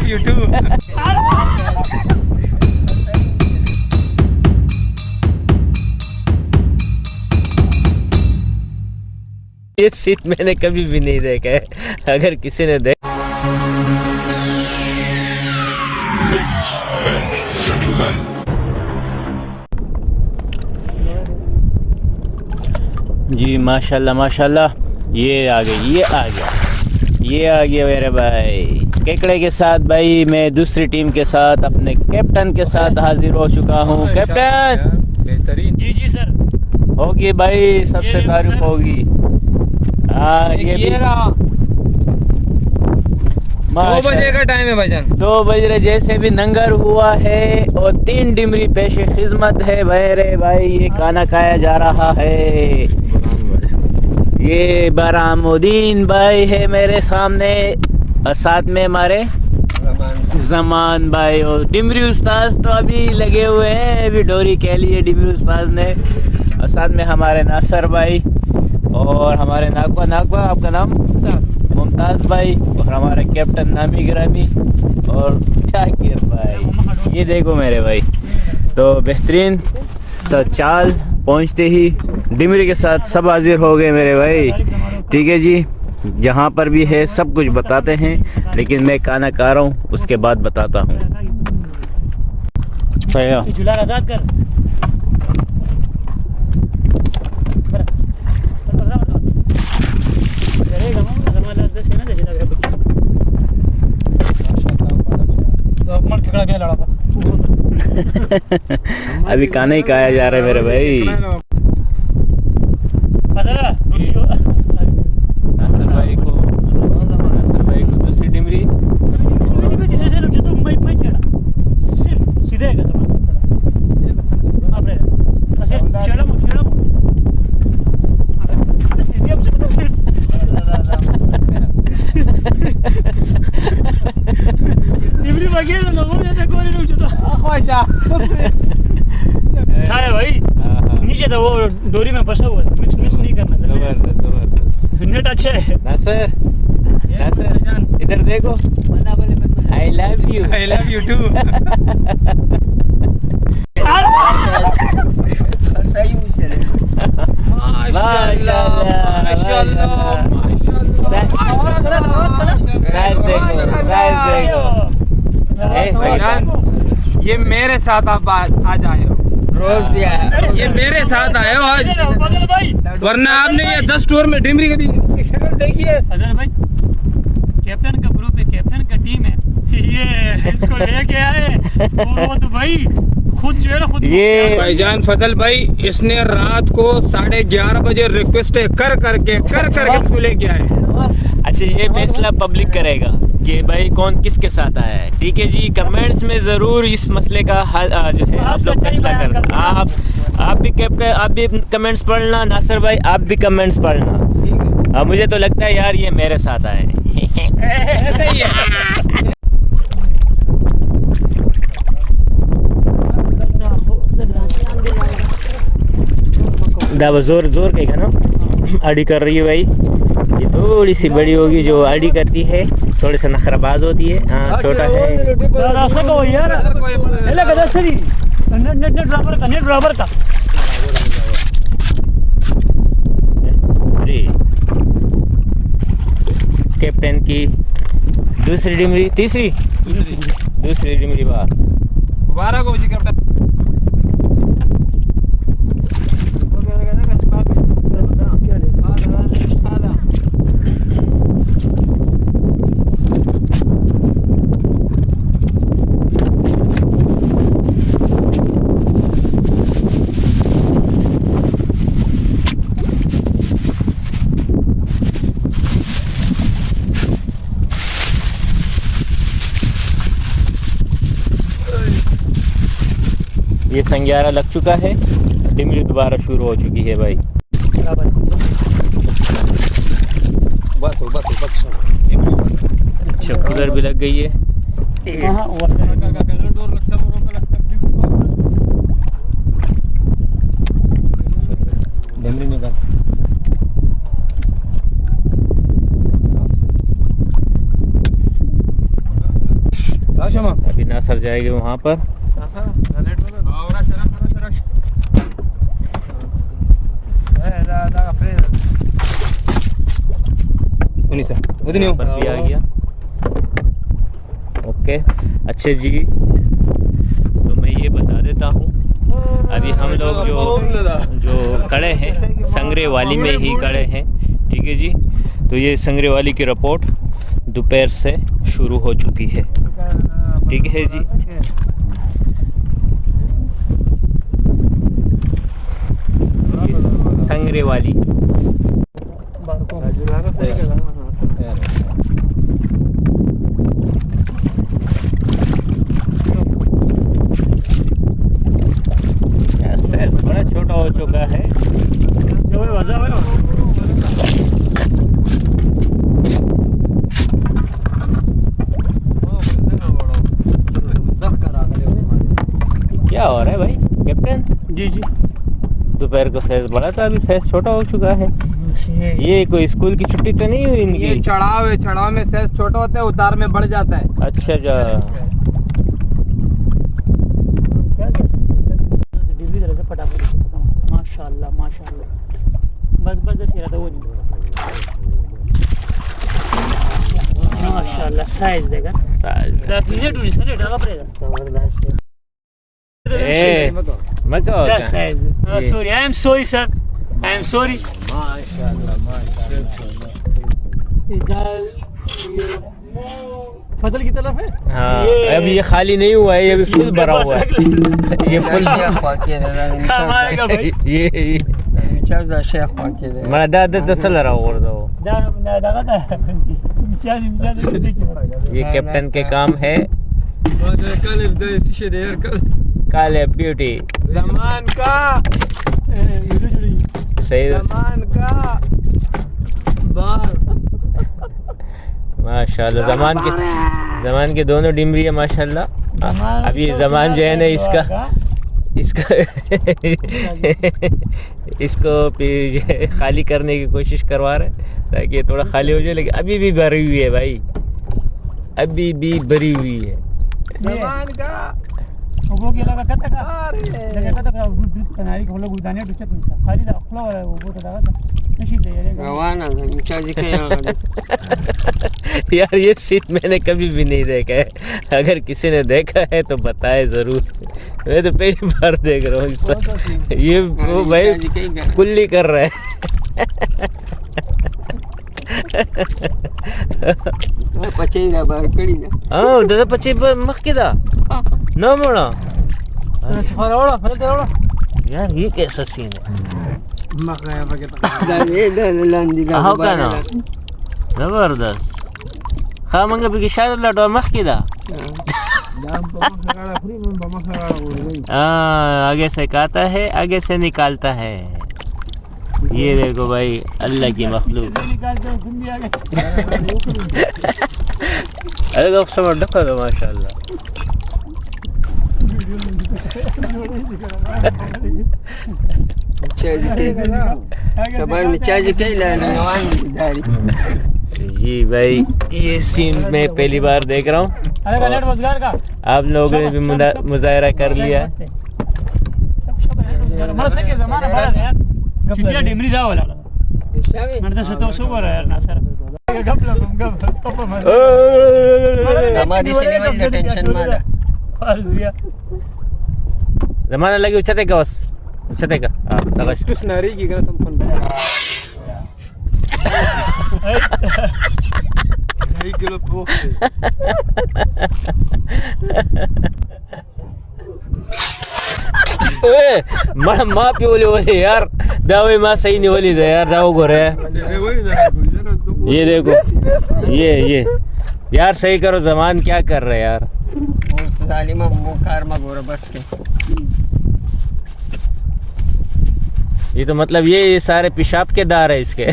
you too. ये seat मैंने कभी भी नहीं देखा है, अगर किसी ने देख जी माशाल्लाह माशाल्लाह। ये आ गई, ये आ गया मेरे भाई केकड़े के साथ। भाई मैं दूसरी टीम के साथ अपने कैप्टन के साथ हाजिर हो चुका हूँ। कैप्टन बेहतरीन। जी सर होगी भाई, सबसे तारीफ होगी। ये रहा 2 बजे का टाइम है भाईजान। 2 बज रहे जैसे भी नंगर हुआ है और 3 डिमरी पेशे खिदमत है भाई। ये खाना खाया जा रहा है। ये बरामुद्दीन भाई है मेरे सामने और साथ में हमारे जमान भाई और डिमरी उस्ताद तो अभी लगे हुए हैं, अभी डोरी कह लिए डिमरी उस्ताद ने। और साथ में हमारे नासर भाई और हमारे नागवा आपका नाम मुमताज़ भाई और हमारे कैप्टन नामी गिरामी और शाकिर भाई। ये देखो मेरे भाई, तो बेहतरीन तो चाल पहुंचते ही डिमरी के साथ सब हाजिर हो गए मेरे भाई। ठीक है जी, जहाँ पर भी है सब कुछ बताते हैं, लेकिन मैं खाना खा रहा हूँ उसके बाद बताता हूँ। चूल्हा आजाद कर। अभी खाना ही खाया जा रहा है मेरे भाई। नासर भाई को दूसरी डिमरी भाई नीचे था, वो डोरी में फंसा हुआ था, मिक्स नहीं करना था। जबरदस्त नेट अच्छा है। नासर इधर देखो, आई लव यू टू। ये मेरे साथ आप आज आए हो, रोज भी आया। ये मेरे साथ आए हो आज, वरना आपने ये 10 टूर में डिमरी कभी इसकी शक्ल देखी है? अजहर भाई कैप्टन का ग्रुप है, कैप्टन का टीम है, ये इसको लेके आए और वो तो भाई खुद जो है ना खुद ये भाईजान फजल भाई, इसने रात को 11:30 बजे रिक्वेस्ट कर करके इसको लेके आए। अच्छा, ये फैसला पब्लिक करेगा कि भाई कौन किसके साथ आया है। ठीक है जी, कमेंट्स में ज़रूर इस मसले का हल जो है आप लोग फैसला करना। आप भी कैप्टन, आप भी कमेंट्स पढ़ना, नासर भाई आप भी कमेंट्स पढ़ना। मुझे तो लगता है यार ये मेरे साथ आए हैं। ऐसे ही है। दावा जोर कहेगा ना, आड़ी कर रही है भाई। ये थोड़ी सी बड़ी होगी, जो आड़ी करती है थोड़ी सी नखराबाज होती है। हाँ छोटा है। नेट बराबर का कैप्टन की दूसरी डिमरी, दूसरी डिमरी बार मुबारक हो जी कैप्टन। ये संग्यारा लग चुका है, डिमरी दोबारा शुरू हो चुकी है भाई। बस अच्छा, उधर भी लग गई है। डिमरी निकाल। शमा अभी नासर जाएंगे वहाँ पर। यहाँ पर भी आ गया। ओके अच्छे जी, तो मैं ये बता देता हूँ, अभी हम लोग जो खड़े हैं संगरे वाली में ही खड़े हैं, ठीक है जी। तो ये संगरे वाली की रिपोर्ट दोपहर से शुरू हो चुकी है, ठीक है जी। संगरे वाली बड़ा छोटा हो चुका है। क्या हो रहा है भाई कैप्टन? जी जी, दोपहर को साइज बड़ा था, अभी साइज छोटा हो चुका है। ये कोई स्कूल की छुट्टी तो नहीं हुई इनकी? ये चढ़ाव है, चढ़ाव में साइज छोटा होता है, उतार में बढ़ जाता है। अच्छा जा, क्या कह सकते हैं डिग्री तरह से फटाफट। माशाल्लाह माशाल्लाह, बस ये रहा वो नहीं। माशाल्लाह साइज देखा, नीचे टूटी सर डाला पड़ेगा। ए मत That size. Sorry, I am sorry, sir. I am sorry. फजल की तरफ है। हाँ, अभी ये खाली नहीं हुआ है, ये अभी फुल भरा हुआ है। ये फुल ये मैं दादा तसल रहा हूँ ये कैप्टन के काम है। काले ब्यूटी जमान का सही, जमान का माशाल्लाह। जमान के दोनों डिमरी है माशाल्लाह। अभी जमान जो है ना इसका इसको खाली करने की कोशिश करवा रहे ताकि ये थोड़ा खाली हो जाए, लेकिन अभी भी भरी हुई है भाई, अभी भी भरी हुई है। जमान का वो के लगा कता का लगा कता का बनाई को लोग उदाने तो चत नहीं खाली दा खला वाला वो तो लगा नशीब दे यार रवाना नीचा जी के यार ये सीट मैंने कभी भी नहीं देखा है, अगर किसी ने देखा है तो बताए ज़रूर। मैं तो पहली बार देख रहा हूँ इसका, ये वो भाई कुल्ली कर रहा है। पचेगा बार कड़ी ना हाँ दादा पचे मक्केदा ना मोड़ा यार, ये कैसा सीन है? हाँ का ना जबरदस्त खा मंगा भी शायद लटवा मक्केदा। हाँ आगे से काता है, आगे से निकालता है। ये देखो भाई अल्लाह की मखलूक। अरे समझ रखा तो माशाल्लाह। जी भाई ये सीन मैं पहली बार देख रहा हूँ, आप लोगों ने भी मुजाहरा कर लिया है। चिटिया डिमरी दा वाला मैंने तो सतो सो कर यार ना सर हमारी से लेवल टेंशन मारा फारजिया जमाना लगी उछते का बस उछते का हां सगश तुस नारी की का संपन्न 1 किलो पोख माँ पे बोले यार दावे माँ सही नहीं बोली यार, दाव को रहे ये देखो ये यार सही करो, जमान क्या कर रहे यार। बस के ये तो मतलब ये सारे पेशाब के दार है इसके।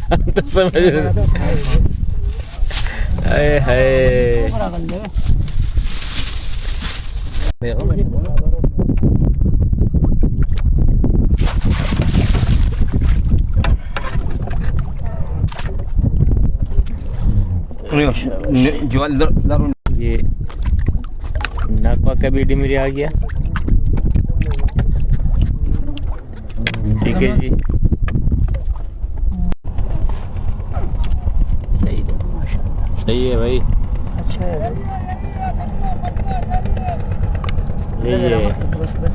हम तो समझ रहे ये नाकवा का भी डिमरी आ गया। ठीक है जी, सही है, माशाल्लाह सही है भाई। अच्छा है यही है। बस बस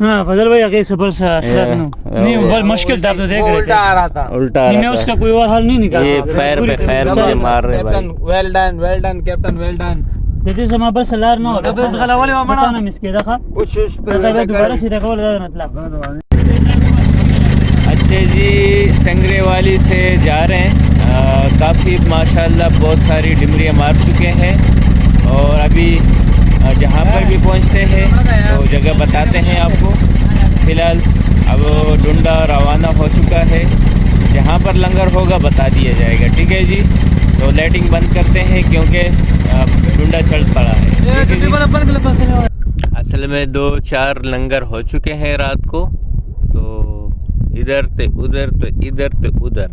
हाँ फजल भाई आगे सबर से असर नहीं बहुत मुश्किल था तो देख रहे उल्टा आ रहा था उल्टा नहीं मैं उसका कोई और हल नहीं निकाल ये पैर पे पैर मुझे मार रहे भाई। Well done captain well done they समा बस लार नो बस गला वाले माना ना मिस के देखा कुछ दोबारा सीधा कवर ज्यादा मतलब अच्छे जी, संगरे वाली से जा रहे हैं। काफ़ी माशाल्लाह बहुत सारी डिमरियाँ मार चुके हैं और अभी जहाँ पर भी पहुँचते हैं तो जगह बताते हैं आपको। फ़िलहाल अब डुंडा रवाना हो चुका है, जहाँ पर लंगर होगा बता दिया जाएगा। ठीक है जी, तो लाइटिंग बंद करते हैं क्योंकि डुंडा चल पड़ा है। असल में 2-4 लंगर हो चुके हैं रात को, तो इधर ते उधर तो इधर ते उधर।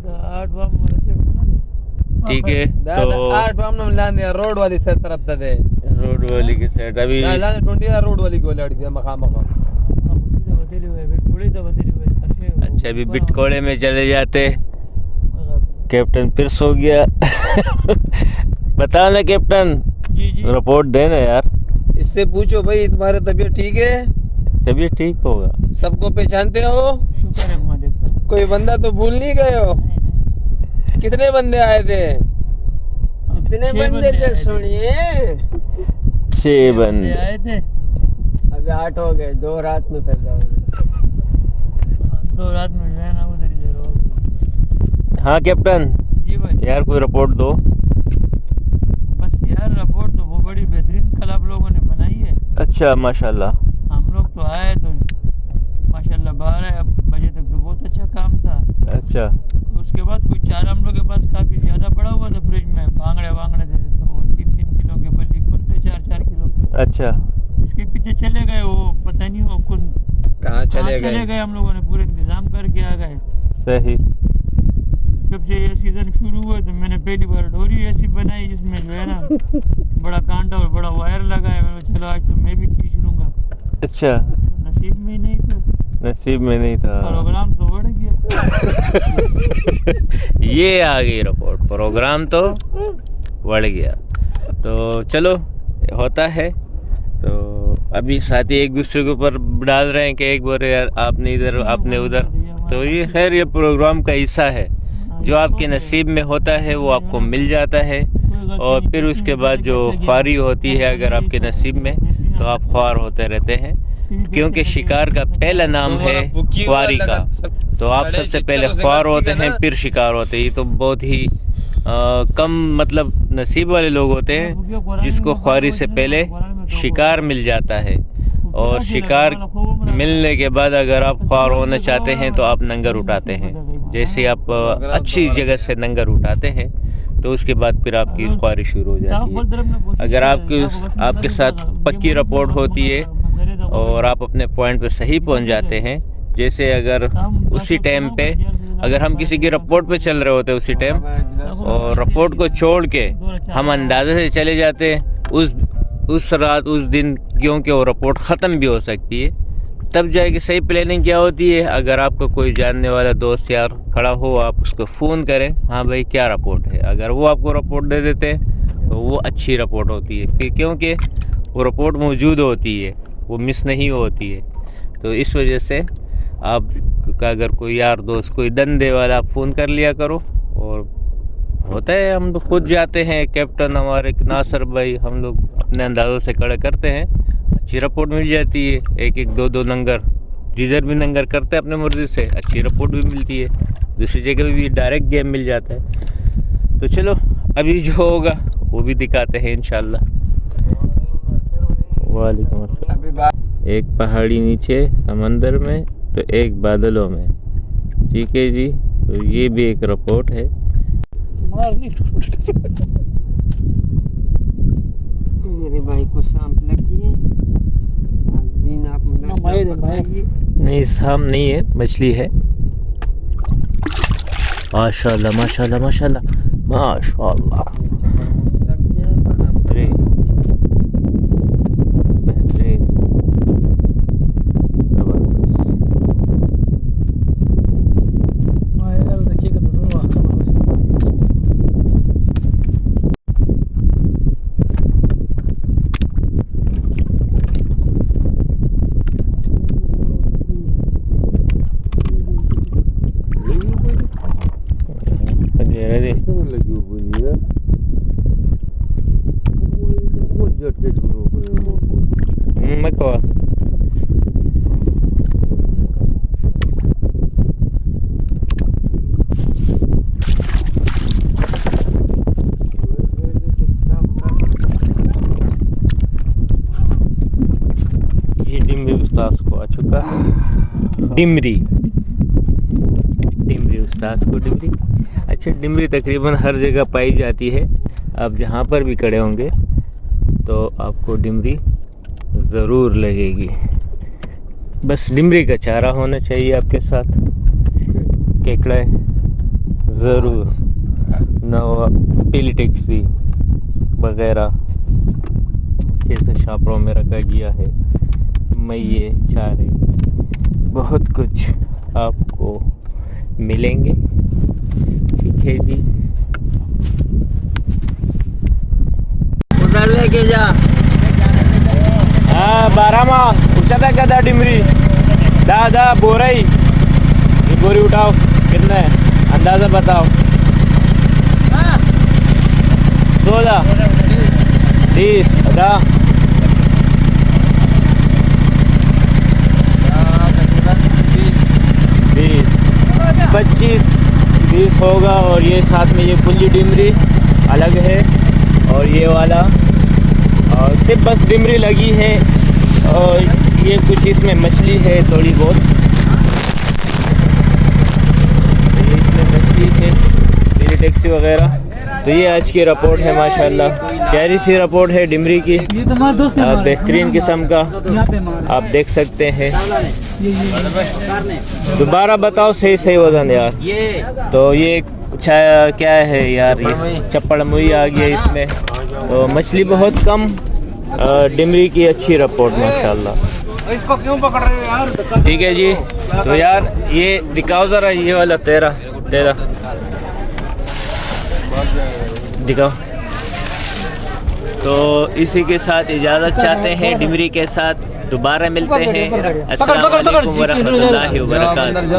ठीक है, तो 8 बाम लाने रोड वाली से तरफ दे रोड वाली की साइड अभी लाने 20 रोड वाली को लड़ दिया मखा अच्छा अभी बिटकोड़े में चले जाते। कैप्टन फिर सो गया। बता ना कैप्टन, रिपोर्ट देना यार। इससे पूछो भाई तुम्हारी तबीयत ठीक है? तबीयत ठीक होगा। सबको पहचानते हो? शुक्र है मैं देखता हूं कोई बंदा तो भूल नहीं गए हो? कितने बंदे आए थे? कितने बंदे थे सुनिए 6 बंदे आए थे। अभी 8 हो गए, 2 रात में पैदा हो गए। 2 रात में जो है ना उधर इधर हो गए। हाँ कैप्टन जी भाई यार कोई रिपोर्ट दो। बस यार रिपोर्ट तो वो बड़ी बेहतरीन कल आप लोगों ने बनाई है। अच्छा माशाल्लाह। हम लोग तो आए तो माशाल्लाह 12 बजे तक तो बहुत अच्छा काम था। अच्छा उसके बाद कोई चारा हम लोग के पास काफ़ी ज़्यादा पड़ा हुआ था फ्रिज में, बांगड़े थे तो 3-3 किलो के बल्ली खुद पे 4-4 किलो। अच्छा उसके पीछे चले गए, वो पता नहीं वो कौन कहाँ चले गए। हम लोगों ने पूरे इंतजाम करके आ गए। सही। जब से ये सीज़न शुरू हुआ तो मैंने पहली बार डोरी ऐसी बनाई जिसमें जो है ना बड़ा कांटा और बड़ा वायर लगा है। मैंने चलो आज तो मैं भी खींच लूँगा। अच्छा नसीब में ही नहीं था, नसीब में नहीं था। प्रोग्राम तो बढ़ गया। ये आ गई रिपोर्ट, प्रोग्राम तो बढ़ गया। तो चलो होता है। तो अभी साथी एक दूसरे के ऊपर डाल रहे हैं कि एक बार यार आपने इधर आपने उधर। तो ये खैर ये प्रोग्राम का हिस्सा है, जो आपके नसीब में होता है वो आपको मिल जाता है। और फिर उसके बाद जो ख्वारी होती है अगर आपके नसीब में, तो आप ख्वार होते रहते हैं, क्योंकि शिकार का पहला नाम है ख्वारी का। तो आप सबसे पहले ख्वार होते हैं फिर शिकार होते हैं। ये तो बहुत ही कम मतलब नसीब वाले लोग होते हैं जिसको ख्वारी से पहले शिकार मिल जाता है। और शिकार मिलने के बाद अगर आप ख्वार होना चाहते हैं तो आप नंगर उठाते हैं। जैसे आप अच्छी जगह से नंगर उठाते हैं तो उसके बाद फिर आपकी ख्वारिश शुरू हो जाती है। अगर आपके साथ पक्की रिपोर्ट होती है और आप अपने पॉइंट पे सही पहुंच जाते हैं, जैसे अगर उसी टाइम पे अगर हम किसी की रिपोर्ट पे चल रहे होते उसी टाइम और रिपोर्ट को छोड़ के हम अंदाजे से चले जाते उस रात उस दिन, क्योंकि वो रिपोर्ट ख़त्म भी हो सकती है, तब जाएगी सही प्लानिंग क्या होती है। अगर आपका कोई जानने वाला दोस्त यार खड़ा हो, आप उसको फ़ोन करें, हाँ भाई क्या रिपोर्ट है, अगर वो आपको रिपोर्ट दे देते हैं तो वो अच्छी रिपोर्ट होती है, क्योंकि वो रिपोर्ट मौजूद होती है, वो मिस नहीं होती है। तो इस वजह से आप का अगर कोई यार दोस्त कोई धंधे वाला, आप फ़ोन कर लिया करो। और होता है हम लोग खुद जाते हैं, कैप्टन हमारे नासर भाई, हम लोग अपने अंदाज़ों से खड़े करते हैं, अच्छी रिपोर्ट मिल जाती है। एक एक दो नंगर जिधर भी नंगर करते हैं अपने मर्ज़ी से, अच्छी रिपोर्ट भी मिलती है। दूसरी जगह भी डायरेक्ट गेम मिल जाता है। तो चलो अभी जो होगा वो भी दिखाते हैं इंशाल्लाह। वालेकुम अस्सलाम। एक पहाड़ी नीचे समंदर में तो एक बादलों में, ठीक है जी। तो ये भी एक रिपोर्ट है। मेरे भाई को सांप लगी है, नहीं सांप नहीं है, मछली है। माशाल्लाह माशाल्लाह माशाल्लाह माशाल्लाह, बेहतरीन डिमरी उस्ताद को डिमरी। अच्छा, डिमरी तकरीबन हर जगह पाई जाती है। आप जहाँ पर भी खड़े होंगे तो आपको डिमरी ज़रूर लगेगी। बस डिमरी का चारा होना चाहिए आपके साथ, केकड़ा ज़रूर, नवा पीली टैक्सी वगैरह जैसे शापरों में रखा गया है, मैये चारे, बहुत कुछ आपको मिलेंगे। ठीक है जी, उधर लेके जा। हाँ, बारामा उछाता कदा डिमरी दादा बोराई, ये बोरी उठाओ, कितना है अंदाज़ा बताओ। 16 30 अदा 25 20 होगा। और ये साथ में ये फुल्ली डिमरी अलग है और ये वाला, और सिर्फ बस डिमरी लगी है और ये कुछ इसमें मछली है थोड़ी बहुत, ये इसमें मछली है, मेरी टैक्सी वगैरह। तो ये आज की रिपोर्ट है, माशाल्लाह प्यारी सी रिपोर्ट है डिमरी की, बेहतरीन किस्म का, आप देख सकते हैं। दोबारा बताओ सही वजन यार। तो ये क्या है यार, ये चप्पड़ मुई आ गया इसमें, तो मछली बहुत कम, डिमरी की अच्छी रिपोर्ट माशाल्लाह। इसको क्यों पकड़ रहे हो यार? ठीक है जी। तो यार ये दिखाओ ज़रा, ये वाला 13 दिखाओ। तो इसी के साथ इजाज़त चाहते हैं, डिमरी के साथ दोबारा मिलते हैं। अस्सलाम वालेकुम व रहमतुल्लाहि व बरकातहू।